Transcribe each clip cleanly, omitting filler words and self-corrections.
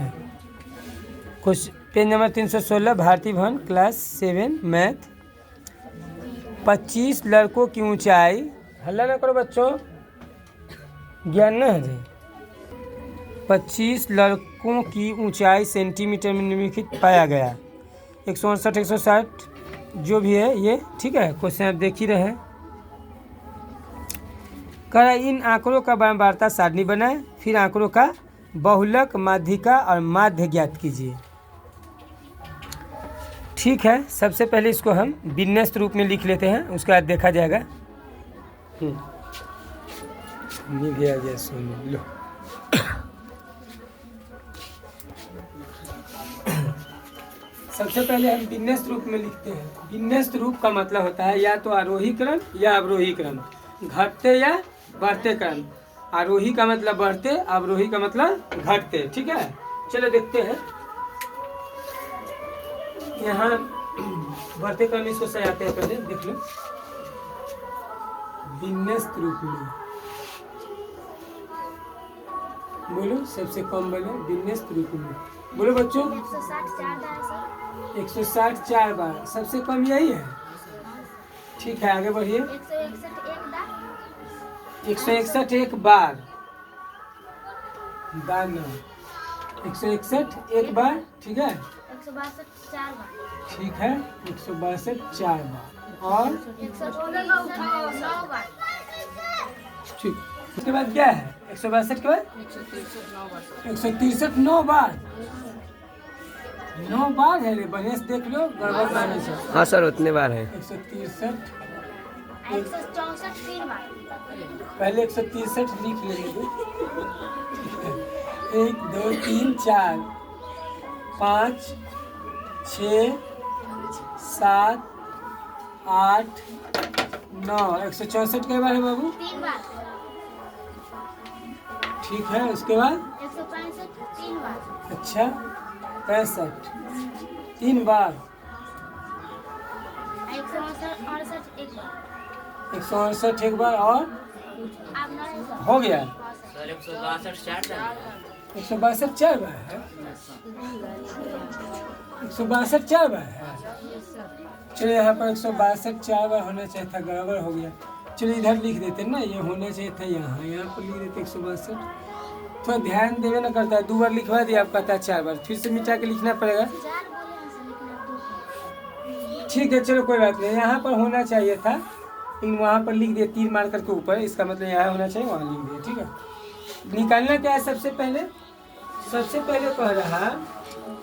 है। कुछ page number 316 Bharti भवन क्लास 7 मैथ। 25 लड़कों की ऊंचाई, हल्ला ना करो बच्चों, ज्ञान ना है जी। 25 लड़कों की ऊंचाई सेंटीमीटर में निम्नलिखित पाया गया। 168 160 जो भी है ये ठीक है। क्वेश्चन आप देख ही रहे हैं। कह रहा इन आंकड़ों का बारंबारता सारणी बनाए, फिर आंकड़ों का बहुलक, माध्यिका और माध्य ज्ञात कीजिए। ठीक है, सबसे पहले इसको हम विन्यस्त रूप में लिख लेते हैं, उसके बाद देखा जाएगा। गया सुन लो। सबसे पहले हम विन्यस्त रूप में लिखते हैं। विन्यस्त रूप का मतलब होता है या तो आरोही क्रम या अवरोही क्रम, घटते या बढ़ते क्रम। आरोही का मतलब बढ़ते, अवरोही का मतलब घटते। ठीक है, चलो देखते हैं। यहाँ बढ़ते क्रम इसको सजाते हैं, पहले देख लो। विन्यस्त रूप में बोलो, सबसे कम बोलो विन्यस्त रूप में बोलो बच्चों। 160 बार, सबसे कम यही है। ठीक है, आगे बढ़िए। 161 एक बार, 161 एक बार। ठीक है, 162 4 बार। ठीक है, 162 4 बार और 9 बार। ठीक, उसके बाद क्या है? 162 के बाद 163 9 बार। 9 बार है रे, बढ़िया से देख लो, गड़बड़ नहीं है। हाँ सर, उतने बार है। 163 164 3 बार। पहले 163 लिख लेंगे। 1 2 3 4 5 6 7 8 9 164 के बार है बाबू। 3 बार। ठीक है, उसके बाद 165 3 बार। अच्छा 65 3 बार। 168 एक बार। 168 एक बार और अब 9 हो गया। सर 162 162 4 बार है। 162 4 बार है। चलिए यहाँ पर 162 4 बार होना चाहिए था, गड़बड़ हो गया। चलिए इधर लिख देते ना, ये होना चाहिए था यहाँ पर लिख देते 162। थोड़ा ध्यान देवे ना करता है, 2 बार लिखवा दिया, आप कहता है 4 बार, फिर से मिटा के लिखना पड़ेगा। 4 बोले हैं सर, लिखना 2। ठीक है, चलो कोई बात नहीं, यहाँ पर होना चाहिए था लेकिन वहाँ पर लिख दिया 3 मार करके ऊपर, इसका मतलब यहाँ होना चाहिए, वहाँ लिख दिया। ठीक है, निकालना क्या है? सबसे पहले कह रहा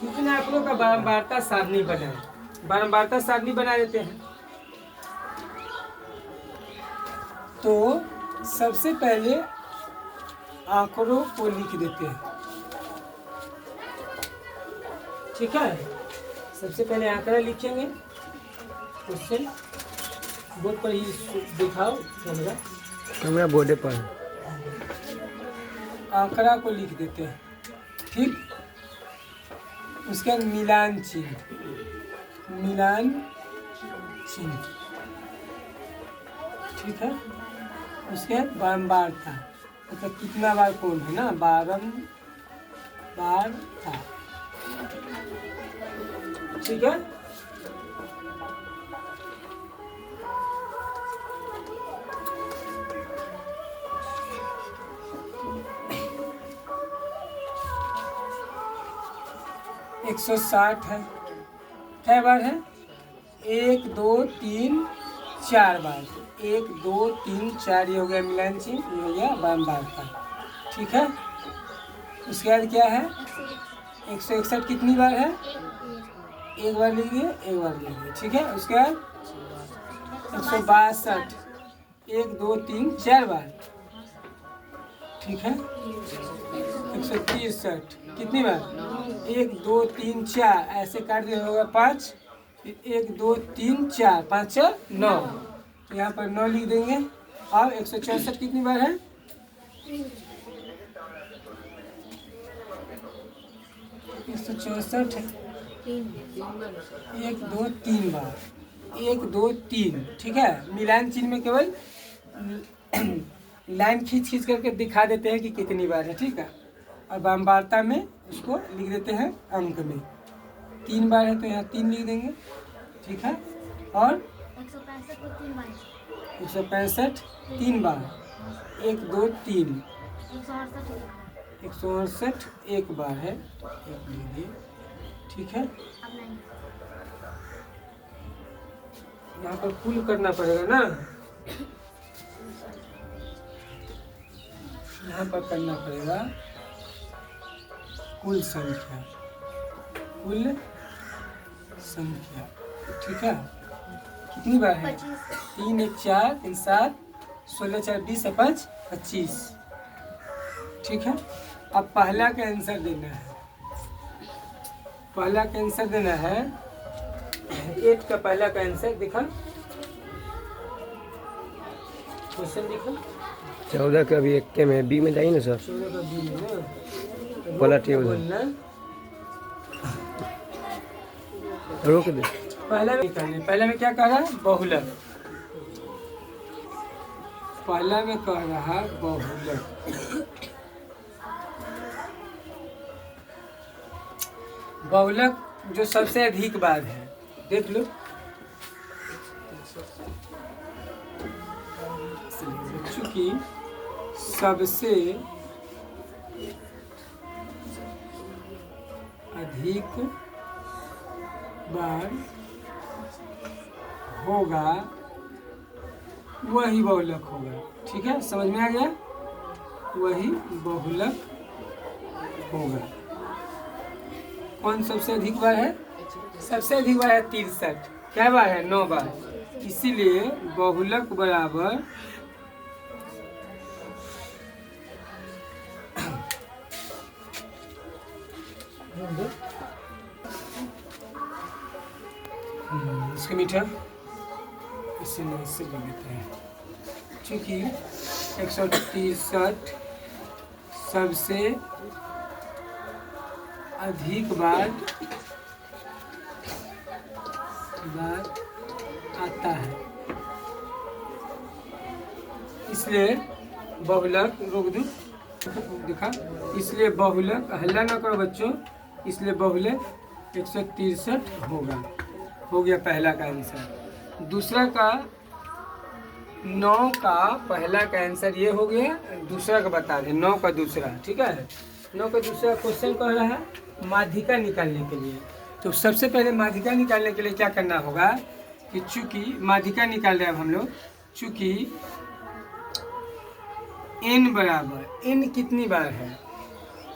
कितने आंकड़ों का बारंबारता सारणी बनाए। बारंबारता सारणी बना देते हैं। तो सबसे पहले आंकड़ों को लिख देते हैं। ठीक है, सबसे पहले आंकड़ा लिखेंगे, उससे बोर्ड पर ही दिखाओ कैमरा। कैमरा बोर्ड पर। आंकड़ा को लिख देते हैं। ठीक, उसके बाद मिलान चिन्ह, ठीक है। उसके बाद बारंबारता, मतलब कितना बार कौन है ना, बारंबारता। ठीक है, एक 160 है, क्या बार है? 1 2 3 4 बार। 1 2 3 4, ये हो गया मिलान चिन्ह, ये हो गया बारंबारता। ठीक है, उसके बाद क्या है? 161 कितनी बार है? एक बार लिखिए, एक बार लिखिए। ठीक है, उसके बाद 162 1 2 3 4 बार। ठीक है, 163 कितनी बार? 1 2 3 4, ऐसे काट दिया होगा 5, फिर 1 2 3 4 5 4 9, यहाँ पर 9 लिख देंगे। अब 164 कितनी बार है? 164 1 2 3 बार, 1 2 3। ठीक है, मिलान चिन्ह में केवल लाइन खींच करके दिखा देते हैं कि कितनी बार है। ठीक है, और बारंबारता में उसको लिख देते हैं अंक में। 3 बार है तो यहाँ 3 लिख देंगे, ठीक है। और 165 को 3 बार 165 3 बार, 1 2 3, 168 1 बार है, एक लिख दिए, ठीक है। अब नहीं यहाँ पर कुल करना पड़ेगा ना, यहाँ पर करना पड़ेगा कुल संख्या, कुल संख्या, ठीक है। कितनी बार है? 3 1 4 3 7 16 4 20 5 25, ठीक है। अब पहला का आंसर देना है, पहला का आंसर देना है 8 का पहला का आंसर दिखा, क्वेश्चन दिखा। 14 का भी एक के में बी में जाइए ना सर, 14 का बी में ना पलटिए उधर, बोलना रोक दे। पहला में कहने, पहला में क्या कह रहा है? बहुलक। पहला में कह रहा है बहुलक। बहुलक जो सबसे अधिक बार है, देख लो। चूंकि सबसे अधिक बार होगा वही बहुलक होगा, ठीक है। समझ में आ गया? वही बहुलक होगा। कौन सबसे अधिक बार है? सबसे अधिक बार है 63। क्या बार है? 9 बार। इसीलिए बहुलक बराबर इसके मीठा इसी में से ले लेते हैं, क्योंकि 163 सबसे अधिक बार आता है, इसलिए बहुलक, रोक दो दिखा, इसलिए बहुलक, हल्ला ना करो बच्चों, इसलिए बहुलक 163 होगा। हो गया पहला का आंसर। दूसरा का 9 का पहला का आंसर ये हो गया, दूसरा का बता दें 9 का दूसरा, ठीक है। 9 का दूसरा क्वेश्चन कह रहा है माध्यिका निकालने के लिए। तो सबसे पहले माध्यिका निकालने के लिए क्या करना होगा कि चूंकि माध्यिका निकाल रहे हैं हम लोग, चूंकि n बराबर, n कितनी बार है?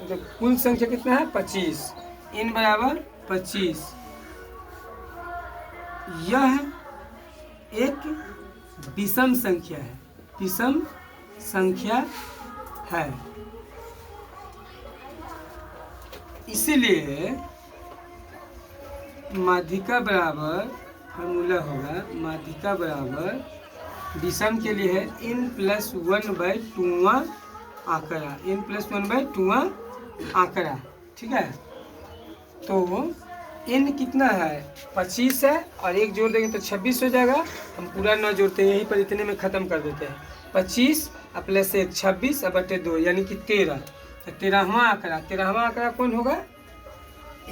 तो कुल संख्या कितना है? 25। n बराबर 25। यह एक विषम संख्या है, विषम संख्या है, इसीलिए माध्यिका बराबर फॉर्मूला होगा, माध्यिका बराबर विषम के लिए है n+1/2वां आंकड़ा, n+1/2वां आंकड़ा, ठीक है। तो n कितना है? 25 है, और 1 जोड़ देंगे तो 26 हो जाएगा। हम पूरा 9 जोड़ते हैं, यहीं पर इतने में ख़त्म कर देते हैं। 25 प्लस 1 26 बटे 2 यानी कि 13। तो 13वां आंकड़ा, 13वां आंकड़ा कौन होगा?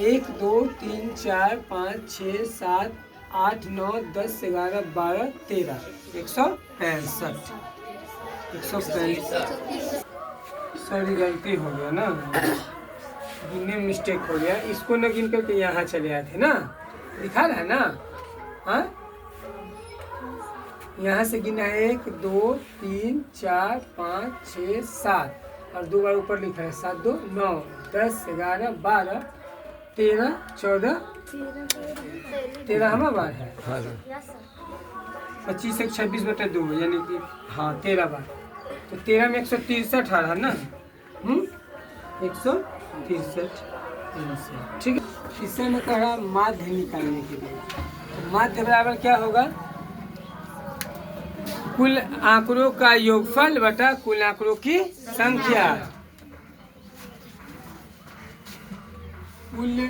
1 2 3 4 5 6 7 8 9 10 11 12 13 165। 165, सॉरी गलती हो गया ना, गिनने में मिस्टेक हो गया। इसको न गिन करके यहाँ चले आए थे ना, दिखा रहा है ना। हाँ, यहाँ से गिना है 1 2 3 4 5 6 7 और 2 बार ऊपर लिखा है 7 2 9 10 11 12 13 14 13वां बार है। हाँ सर, यस 25 सर। 1 26 बटे 2 यानी कि हाँ 13 बार। तो 13 में 163 आ रहा ना, 163 आंसर, ठीक है। इससे मैं कह रहा माध्य निकालने के लिए, तो माध्य बराबर क्या होगा? कुल आंकड़ों का योगफल बटा कुल आंकड़ों की संख्या। कुल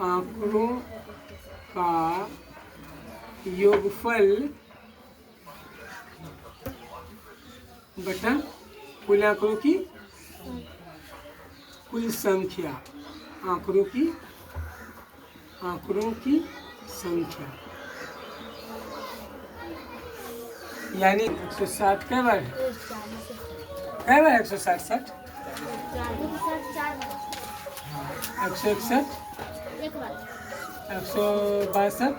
आंकड़ों का योगफल बटा कुल आंकड़ों की कुल संख्या, आंकड़ों की संख्या, यानी 160 कै बार है? कै बार 160? 161, 162,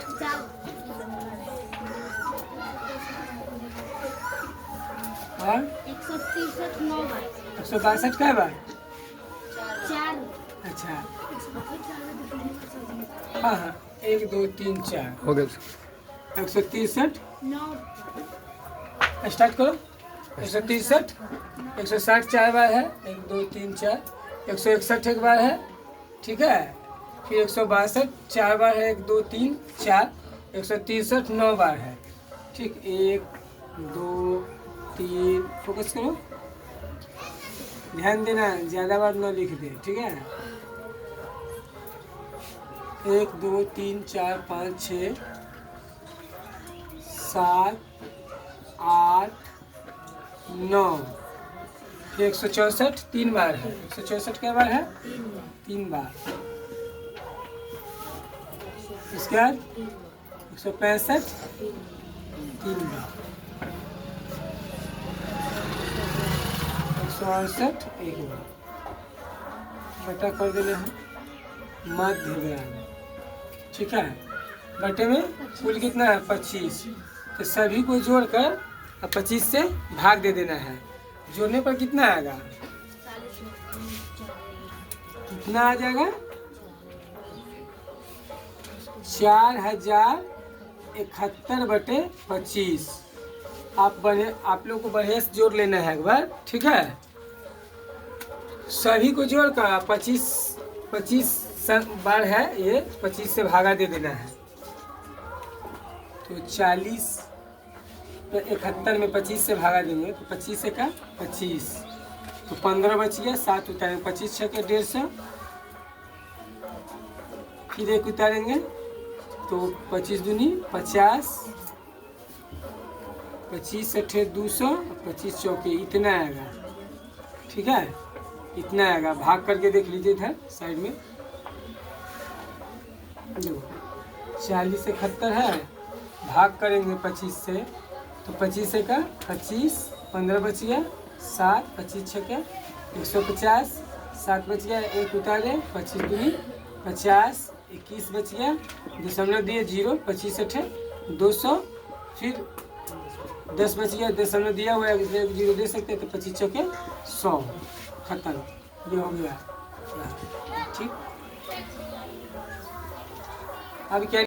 और 163 9 बार, 162 कै बार? 4 अच्छा हाँ हाँ 1 2 3 4 हो गया सर। 163 9 स्टार्ट करो। 163, 160 4 बार है, 1 2 3 4, 161 एक बार है, ठीक है। फिर 162 4 बार है, 1 2 3 4, 163 9 बार है, ठीक। 1 2 3 फोकस करो, ध्यान देना, ज़्यादा बार ना लिख दे, ठीक है। 1 2 3 4 5 6 7 8 9, फिर 164 3 बार है, 164 क्या बार है? 3 बार। इसके बाद 165 3 बार, 168 1 बार, बटा कर देना है मध्य विराम, ठीक है। बटे में कुल कितना है? 25, तो सभी को जोड़कर 25 से भाग दे देना है। जोड़ने पर कितना आएगा? कितना आ जाएगा? 4071 बटे 25। आप लोग को बढ़िया से जोड़ लेना है एक बार, ठीक है। सभी को जोड़कर 25 बार है ये, 25 से भागा दे देना है। तो 40 तो 71 में 25 से भागा देंगे तो 25 से का 25, तो 15 बच गया। 7 उतारेंगे, 25 छः के 150, फिर 1 उतारेंगे तो 25 दूनी 50, 25 अठे 200, 25 चौके इतना आएगा, ठीक है। इतना आएगा, भाग करके देख लीजिए इधर साइड में। देखो 40 से 71 है, भाग करेंगे 25 से, तो 25 से का 25, 15 बच गया। 7 25 छः का 150, 7 बच गया, 1 उतारे, 25 दूनी 50, 21 बच गया, दशमलव दिए 0, 25 अठे 200, फिर 10 बच गया, दशमलव दिया हुआ है 0 दे सकते हैं, तो 25 चौके 100, खत्म। ये हो गया, ठीक। अब क्या